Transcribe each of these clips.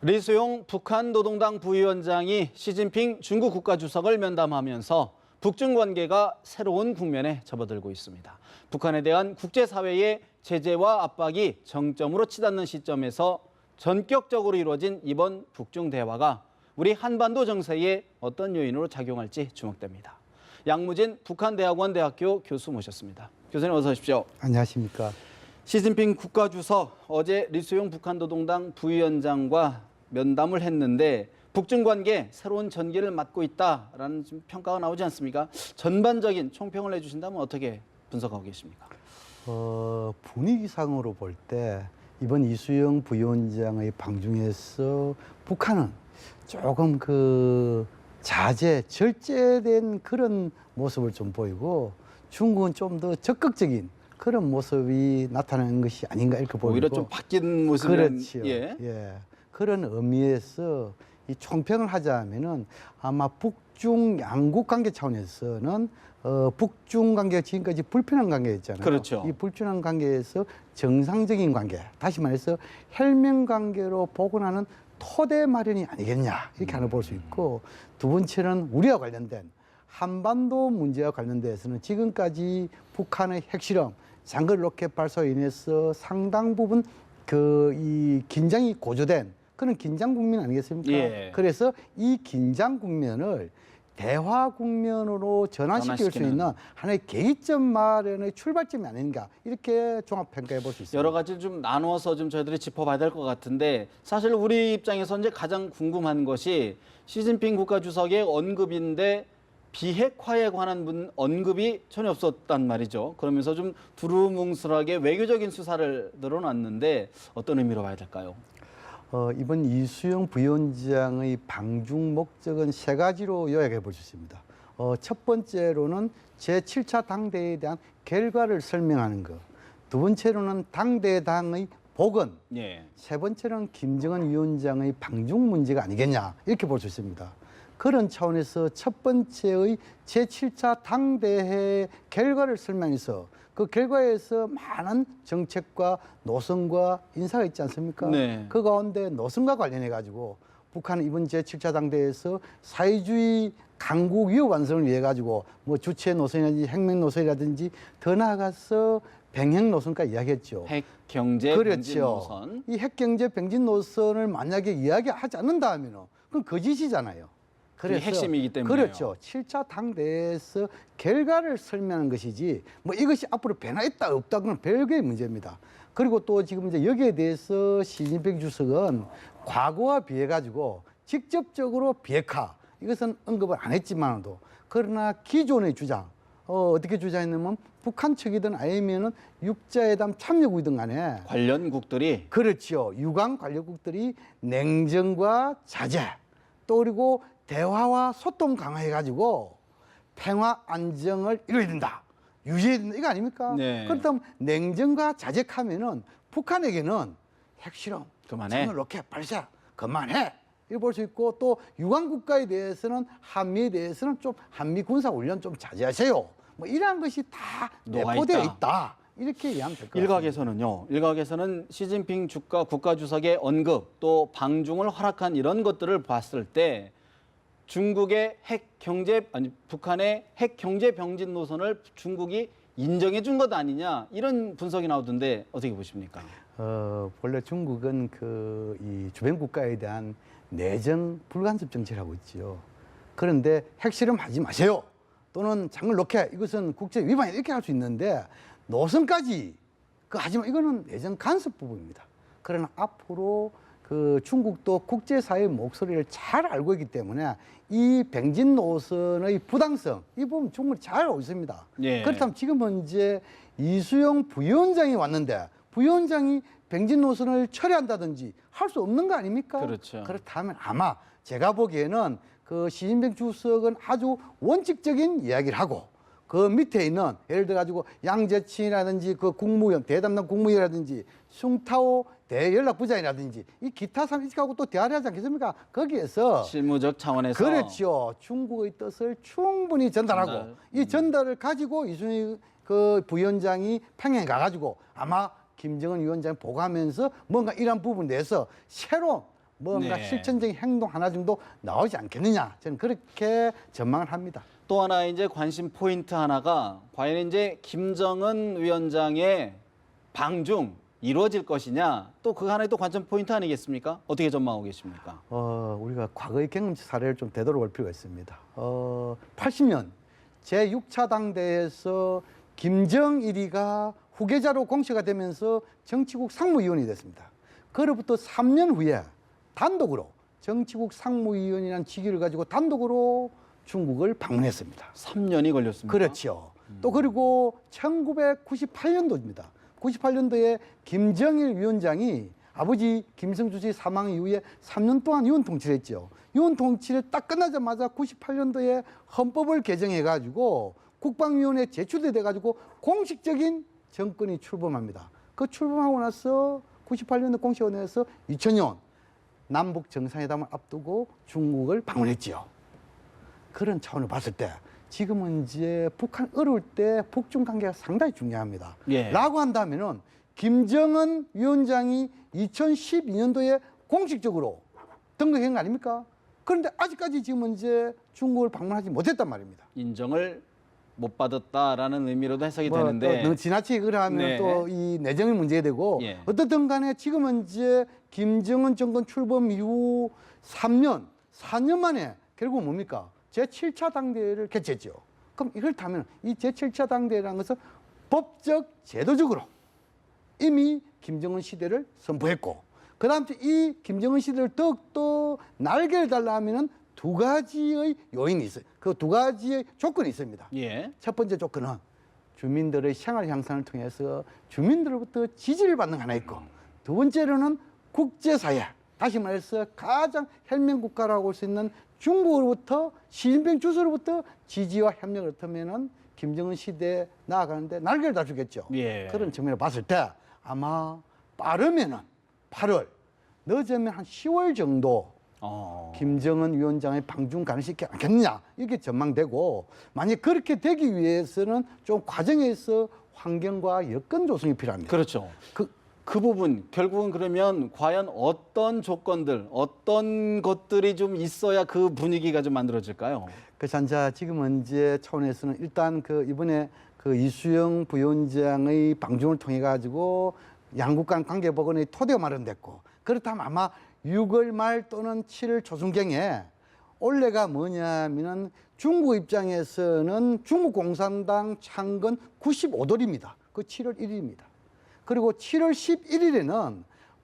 리수용 북한 노동당 부위원장이 시진핑 중국 국가주석을 면담하면서 북중 관계가 새로운 국면에 접어들고 있습니다. 북한에 대한 국제사회의 제재와 압박이 정점으로 치닫는 시점에서 전격적으로 이루어진 이번 북중 대화가 우리 한반도 정세에 어떤 요인으로 작용할지 주목됩니다. 양무진 북한대학원 대학교 교수 모셨습니다. 교수님 어서 오십시오. 안녕하십니까. 시진핑 국가주석 어제 리수용 북한 노동당 부위원장과 면담을 했는데 북중 관계 새로운 전기를 맞고 있다라는 평가가 나오지 않습니까? 전반적인 총평을 해주신다면 어떻게 분석하고 계십니까? 분위기상으로 볼 때 이번 이수영 부위원장의 방중에서 북한은 조금 자제, 절제된 그런 모습을 좀 보이고 중국은 좀 더 적극적인 그런 모습이 나타나는 것이 아닌가 이렇게 보이고 오히려 좀 바뀐 모습은 그렇죠. 그런 의미에서 이 총평을 하자면은 아마 북중 양국 관계 차원에서는 북중 관계가 지금까지 불편한 관계였잖아요. 그렇죠. 이 불편한 관계에서 정상적인 관계, 다시 말해서 혈맹 관계로 복원하는 토대 마련이 아니겠냐 이렇게 하나 볼 수 있고, 두 번째는 우리와 관련된 한반도 문제와 관련돼서는 지금까지 북한의 핵실험, 장거리 로켓 발사로 인해서 상당 부분 이 긴장이 고조된 그런 긴장 국면 아니겠습니까? 예. 그래서 이 긴장 국면을 대화 국면으로 전환시킬 수 있는 하나의 계기점 마련의 출발점이 아닌가 이렇게 종합평가해 볼 수 있습니다. 여러 가지 좀 나누어서 좀 저희들이 짚어봐야 될 것 같은데, 사실 우리 입장에서 이제 가장 궁금한 것이 시진핑 국가주석의 언급인데 비핵화에 관한 언급이 전혀 없었단 말이죠. 그러면서 좀 두루뭉술하게 외교적인 수사를 늘어놨는데 어떤 의미로 봐야 될까요? 이번 이수영 부위원장의 방중 목적은 세 가지로 요약해 볼 수 있습니다. 첫 번째로는 제7차 당대회에 대한 결과를 설명하는 것. 두 번째로는 당대당의 복원. 예. 세 번째는 김정은 위원장의 방중 문제가 아니겠냐 이렇게 볼 수 있습니다. 그런 차원에서 첫 번째의 제7차 당대회 결과를 설명해서 그 결과에서 많은 정책과 노선과 인사가 있지 않습니까? 네. 그 가운데 노선과 관련해 가지고 북한은 이번 제7차 당대회에서 사회주의 강국 위협 완성을 위해 가지고 뭐 주체 노선이라든지 핵맹 노선이라든지 더 나아가서 병행 노선까지 이야기했죠. 핵 경제 그렇죠. 병진 노선. 이 핵 경제 병진 노선을 만약에 이야기하지 않는다면은 그건 거짓이잖아요. 그게 핵심이기 때문에요. 그렇죠. 7차 당대회에서 결과를 설명하는 것이지 뭐 이것이 앞으로 변화있다 없다 그건 별개의 문제입니다. 그리고 또 지금 이제 여기에 대해서 시진핑 주석은 과거와 비해 가지고 직접적으로 비핵화 이것은 언급을 안 했지만도, 그러나 기존의 주장 어떻게 주장했냐면 북한 측이든 아니면은 육자회담 참여국이든 간에 관련국들이 그렇죠. 유관 관련국들이 냉정과 자제 또 그리고 대화와 소통 강화해가지고 평화 안정을 이뤄야 된다. 유지해야 된다. 이거 아닙니까? 네. 그렇다면 냉정과 자제하면은 북한에게는 핵실험, 그만해. 장거리 로켓 발사 그만해. 이걸 볼 수 있고, 또 유관 국가에 대해서는 한미에 대해서는 좀 한미 군사 훈련 좀 자제하세요. 뭐 이러한 것이 다 내포되어 있다. 이렇게 이해하면 될 것 같습니다. 일각에서는요. 일각에서는 시진핑 국가주석의 언급 또 방중을 허락한 이런 것들을 봤을 때 중국의 북한의 핵 경제 병진 노선을 중국이 인정해 준 것 아니냐 이런 분석이 나오던데 어떻게 보십니까? 본래 중국은 이 주변 국가에 대한 내정 불간섭 정책을 하고 있죠. 그런데 핵실험 하지 마세요. 또는 장을 로켓 이것은 국제 위반이다 이렇게 할 수 있는데 노선까지 하지만 이거는 내정 간섭 부분입니다. 그러나 앞으로 중국도 국제사회의 목소리를 잘 알고 있기 때문에 이 병진 노선의 부당성 이 부분 충분히 잘 알고 있습니다. 예. 그렇다면 지금 현재 이수영 부위원장이 왔는데 부위원장이 병진 노선을 처리한다든지 할 수 없는 거 아닙니까? 그렇죠. 그렇다면 아마 제가 보기에는 시진핑 주석은 아주 원칙적인 이야기를 하고 그 밑에 있는 예를 들어 가지고 양재친이라든지 국무위원 대담당 국무위원이라든지 숭타오 대연락부장이라든지 이 기타 상식하고 또 대화를 하지 않겠습니까? 거기에서 실무적 차원에서 그렇죠. 중국의 뜻을 충분히 전달하고 이 전달을 가지고 이순희 부위원장이 평양에 가가지고 아마 김정은 위원장이 보고하면서 뭔가 이런 부분에 대해서 새로 뭔가 네. 실천적인 행동 하나 정도 나오지 않겠느냐, 저는 그렇게 전망을 합니다. 또 하나 이제 관심 포인트 하나가 과연 이제 김정은 위원장의 방중 이루어질 것이냐, 또 그 하나의 또 관전 포인트 아니겠습니까? 어떻게 전망하고 계십니까? 우리가 과거의 경험치 사례를 좀 되돌아볼 필요가 있습니다. 80년 제6차 당대에서 김정일이가 후계자로 공시가 되면서 정치국 상무위원이 됐습니다. 그로부터 3년 후에 단독으로 정치국 상무위원이라는 직위를 가지고 단독으로 중국을 방문했습니다. 3년이 걸렸습니다. 그렇죠. 또 그리고 1998년도입니다. 98년도에 김정일 위원장이 아버지 김일성 주席사망 이후에 3년 동안 유은 통치를 했죠. 유은 통치를 딱 끝나자마자 98년도에 헌법을 개정해가지고 국방위원회에 제출돼가지고 공식적인 정권이 출범합니다. 그 출범하고 나서 98년도 공식원회에서 2000년 남북 정상회담을 앞두고 중국을 방문했지요. 그런 차원을 봤을 때 지금은 이제 북한 어려울 때 북중 관계가 상당히 중요합니다. 예. 라고 한다면은 김정은 위원장이 2012년도에 공식적으로 등극한 거 아닙니까? 그런데 아직까지 지금 이제 중국을 방문하지 못했단 말입니다. 인정을 못 받았다라는 의미로도 해석이 뭐 되는데. 또 너무 지나치게 그러면 네. 또 이 내정이 문제가 되고 예. 어떻든 간에 지금은 이제 김정은 정권 출범 이후 3년, 4년 만에 결국 뭡니까? 제7차 당대회를 개최했죠. 그럼 이렇다면 이 제7차 당대회라는 것은 법적, 제도적으로 이미 김정은 시대를 선포했고, 그 다음 이 김정은 시대를 더욱더 날개를 달라하면 두 가지의 요인이 있어요. 그 두 가지의 조건이 있습니다. 예. 첫 번째 조건은 주민들의 생활 향상을 통해서 주민들로부터 지지를 받는 게 하나 있고, 두 번째로는 국제사회, 다시 말해서 가장 혈맹 국가라고 할 수 있는 중국으로부터, 시진핑 주석으로부터 지지와 협력을 얻으면은 김정은 시대에 나아가는데 날개를 달주겠죠. 예. 그런 측면을 봤을 때 아마 빠르면은 8월, 늦으면 한 10월 정도 김정은 위원장의 방중 가능성이 있지 않겠느냐, 이렇게 전망되고, 만약 그렇게 되기 위해서는 좀 과정에서 환경과 여건 조성이 필요합니다. 그렇죠. 그 부분 결국은 그러면 과연 어떤 조건들, 어떤 것들이 좀 있어야 그 분위기가 좀 만들어질까요? 그래서 이제 지금은 이제 차원에서는 일단 그 이번에 그 이수영 부위원장의 방중을 통해 가지고 양국 간 관계 복원의 토대가 마련됐고, 그렇다면 아마 6월 말 또는 7월 초중경에 올해가 뭐냐면은 중국 입장에서는 중국 공산당 창건 95돌입니다. 그 7월 1일입니다. 그리고 7월 11일에는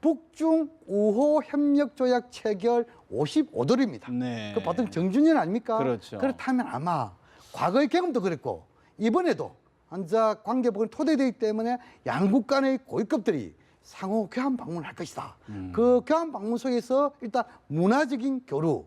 북중 우호 협력 조약 체결 55돌입니다. 네. 그 보통 정준년 아닙니까? 그렇죠. 그렇다면 아마 과거의 경험도 그랬고 이번에도 한자 관계 복원이 토대되기 때문에 양국 간의 고위급들이 상호 교환 방문을 할 것이다. 그 교환 방문 속에서 일단 문화적인 교류,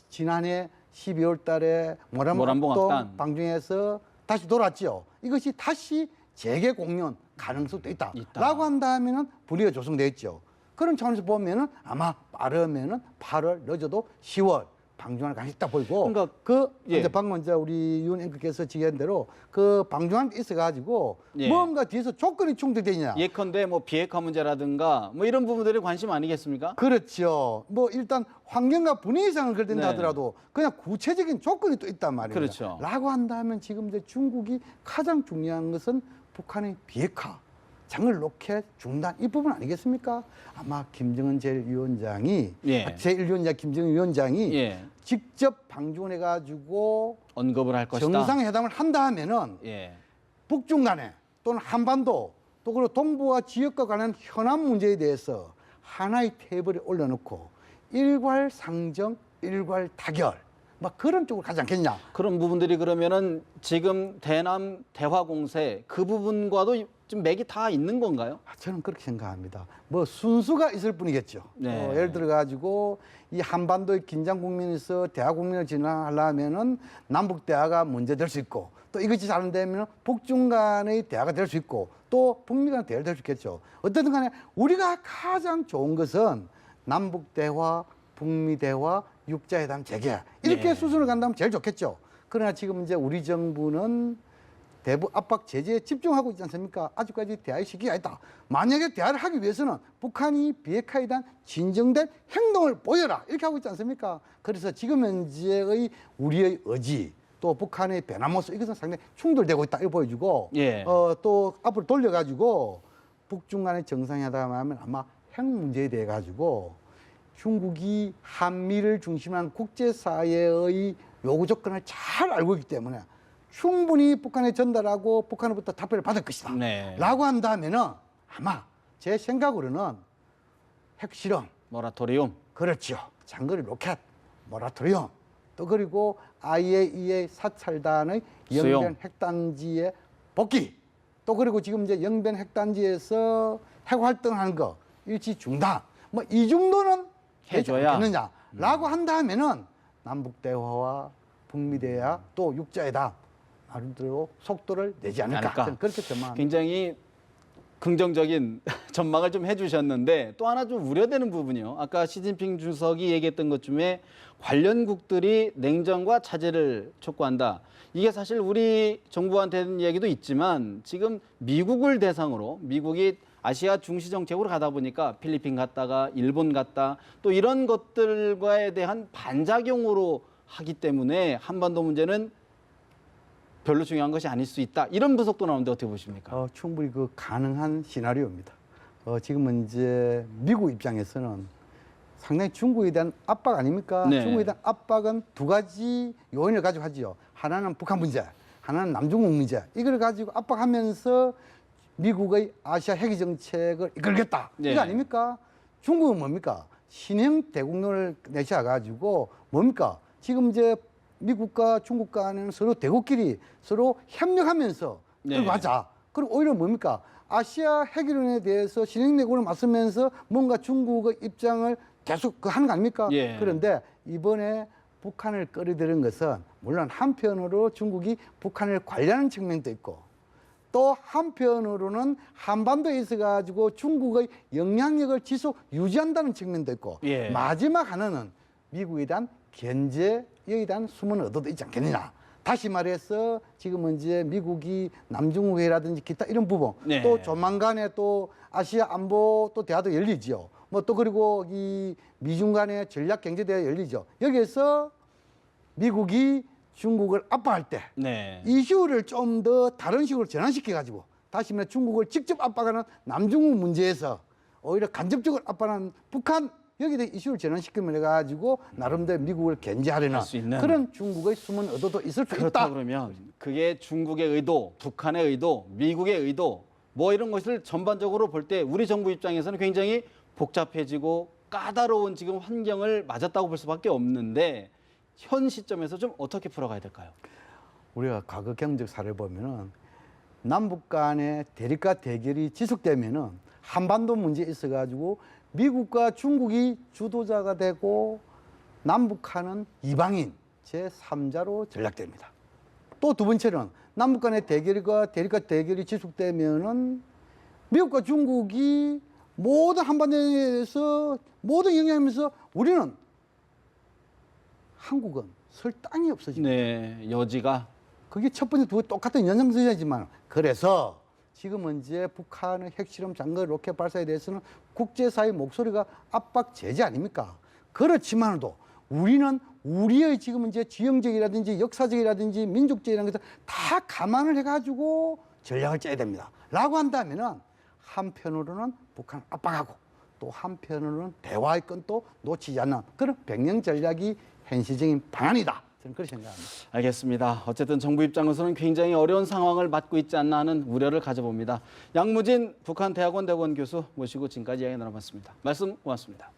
지난해 12월 달에 모란봉 악단. 방중에서 다시 돌았죠. 이것이 다시 재개 공연 가능성도 있다. 있다. 라고 한다면은 분위기가 조성돼 있죠. 그런 차원에서 보면은 아마 빠르면은 8월, 늦어도 10월 방중할 가능성이 있다 보이고, 그러니까 예. 이제 방금 이제 우리 윤 앵커께서 지적한 대로 그 방중한 게 있어가지고 예. 뭔가 뒤에서 조건이 충족되느냐. 예컨대 뭐 비핵화 문제라든가 뭐 이런 부분들이 관심 아니겠습니까? 그렇죠. 뭐 일단 환경과 분위기상은 그렇다 네. 하더라도 그냥 구체적인 조건이 또 있단 말이에요. 그렇죠. 라고 한다면 지금 이제 중국이 가장 중요한 것은 북한의 비핵화, 장을 로켓 중단 이 부분 아니겠습니까? 아마 김정은 제1위원장이 예. 제1위원장 김정은 위원장이 예. 직접 방중을 해가지고 언급을 할 것이다. 정상회담을 한다 하면은 예. 북중 간에 또는 한반도 또 그리고 동북아 지역과 관한 현안 문제에 대해서 하나의 테이블에 올려놓고 일괄상정, 일괄타결 막 그런 쪽으로 가지 않겠냐. 그런 부분들이 그러면은 지금 대남 대화 공세 그 부분과도 좀 맥이 다 있는 건가요? 저는 그렇게 생각합니다. 뭐 순수가 있을 뿐이겠죠. 네. 예를 들어 가지고 이 한반도의 긴장 국면에서 대화 국면을 진화하려면은 남북 대화가 문제 될 수 있고, 또 이것이 잘못되면 북중 간의 대화가 될 수 있고, 또 북미 간의 대화가 될 수 있겠죠. 어쨌든 간에 우리가 가장 좋은 것은 남북 대화, 북미 대화, 육자회담 재개 이렇게 네. 수순을 간다면 제일 좋겠죠. 그러나 지금 이제 우리 정부는 대북 압박 제재에 집중하고 있지 않습니까? 아직까지 대화의 시기가 있다. 만약에 대화를 하기 위해서는 북한이 비핵화에 대한 진정된 행동을 보여라 이렇게 하고 있지 않습니까? 그래서 지금 현재의 우리의 의지 또 북한의 변화 모습 이것은 상당히 충돌되고 있다 이렇게 보여주고 예. 또 앞으로 돌려가지고 북중 간의 정상회담 하면 아마 핵 문제에 대해 가지고 중국이 한미를 중심한 국제사회의 요구 조건을 잘 알고 있기 때문에 충분히 북한에 전달하고 북한으로부터 답변을 받을 것이다. 네. 라고 한다면은 아마 제 생각으로는 핵실험, 모라토리움. 그렇죠. 장거리 로켓, 모라토리움, 또 그리고 IAEA 사찰단의 수용. 영변 핵단지의 복귀, 또 그리고 지금 이제 영변 핵단지에서 핵 활동하는 거 일시 중단, 뭐 이 정도는 해줘야. 해주겠느냐라고 한다면은 남북 대화와 북미 대화 또 육자회담 나름대로 속도를 내지 않을까, 저는 그렇게 전망합니다. 굉장히 긍정적인 전망을 좀 해주셨는데 또 하나 좀 우려되는 부분이요. 아까 시진핑 주석이 얘기했던 것 중에 관련국들이 냉전과 자제를 촉구한다. 이게 사실 우리 정부한테는 얘기도 있지만 지금 미국을 대상으로 미국이 아시아 중시 정책으로 가다 보니까 필리핀 갔다가 일본 갔다 또 이런 것들과에 대한 반작용으로 하기 때문에 한반도 문제는 별로 중요한 것이 아닐 수 있다. 이런 분석도 나오는데 어떻게 보십니까? 충분히 그 가능한 시나리오입니다. 지금은 이제 미국 입장에서는 상당히 중국에 대한 압박 아닙니까? 네. 중국에 대한 압박은 두 가지 요인을 가지고 하지요. 하나는 북한 문제, 하나는 남중국 문제. 이걸 가지고 압박하면서 미국의 아시아 핵의 정책을 이끌겠다. 네. 이거 아닙니까? 중국은 뭡니까? 신형 대국론을 내세워가지고 뭡니까? 지금 이제 미국과 중국 간에는 서로 대국끼리 서로 협력하면서 네. 그리고 하자. 그리고 오히려 뭡니까? 아시아 핵이론에 대해서 신형 대국을 맞서면서 뭔가 중국의 입장을 계속 하는 거 아닙니까? 예. 그런데 이번에 북한을 끌어들인 것은 물론 한편으로 중국이 북한을 관리하는 측면도 있고 또 한편으로는 한반도에 있어가지고 중국의 영향력을 지속 유지한다는 측면도 있고 예. 마지막 하나는 미국에 대한 견제에 대한 숨은 의도도 있지 않겠느냐. 다시 말해서 지금 이제 미국이 남중국해라든지 기타 이런 부분 네. 또 조만간에 또 아시아 안보 또 대화도 열리지요. 뭐 또 그리고 이 미중 간의 전략 경제 대화 열리죠. 여기에서 미국이 중국을 압박할 때 네. 이슈를 좀 더 다른 식으로 전환시켜 가지고 다시 말해 중국을 직접 압박하는 남중국 문제에서 오히려 간접적으로 압박하는 북한 여기에 대해 이슈를 전환시키면 해가지고 나름대로 미국을 견제하려는 할수 있는. 그런 중국의 숨은 의도도 있을 수 그렇다 있다. 그러면 그게 중국의 의도, 북한의 의도, 미국의 의도 뭐 이런 것을 전반적으로 볼 때 우리 정부 입장에서는 굉장히 복잡해지고 까다로운 지금 환경을 맞았다고 볼 수밖에 없는데 현 시점에서 좀 어떻게 풀어가야 될까요? 우리가 과거 경제적 사례를 보면은 남북 간의 대립과 대결이 지속되면은 한반도 문제에 있어가지고 미국과 중국이 주도자가 되고 남북한은 이방인 제3자로 전락됩니다. 또 두 번째는 남북 간의 대립과 대결이 지속되면은 미국과 중국이 모든 한반도에서 모든 영향하면서 우리는 한국은 설 땅이 없어집니다. 네, 여지가 그게 첫 번째 두 번째 똑같은 연장선이지만 그래서 지금은 이제 북한의 핵실험 장거리 로켓 발사에 대해서는 국제사회 목소리가 압박 제재 아닙니까? 그렇지만도 우리는 우리의 지금 이제 지형적이라든지 역사적이라든지 민족적이라는 것을 다 감안을 해가지고 전략을 짜야 됩니다. 라고 한다면은 한편으로는 북한 압박하고 또 한편으로는 대화의 건도 놓치지 않는 그런 병영 전략이 현실적인 방안이다. 저는 그렇게 생각합니다. 알겠습니다. 어쨌든 정부 입장에서는 굉장히 어려운 상황을 맞고 있지 않나 하는 우려를 가져봅니다. 양무진 북한대학원 대학원 교수 모시고 지금까지 이야기 나눠봤습니다. 말씀 고맙습니다.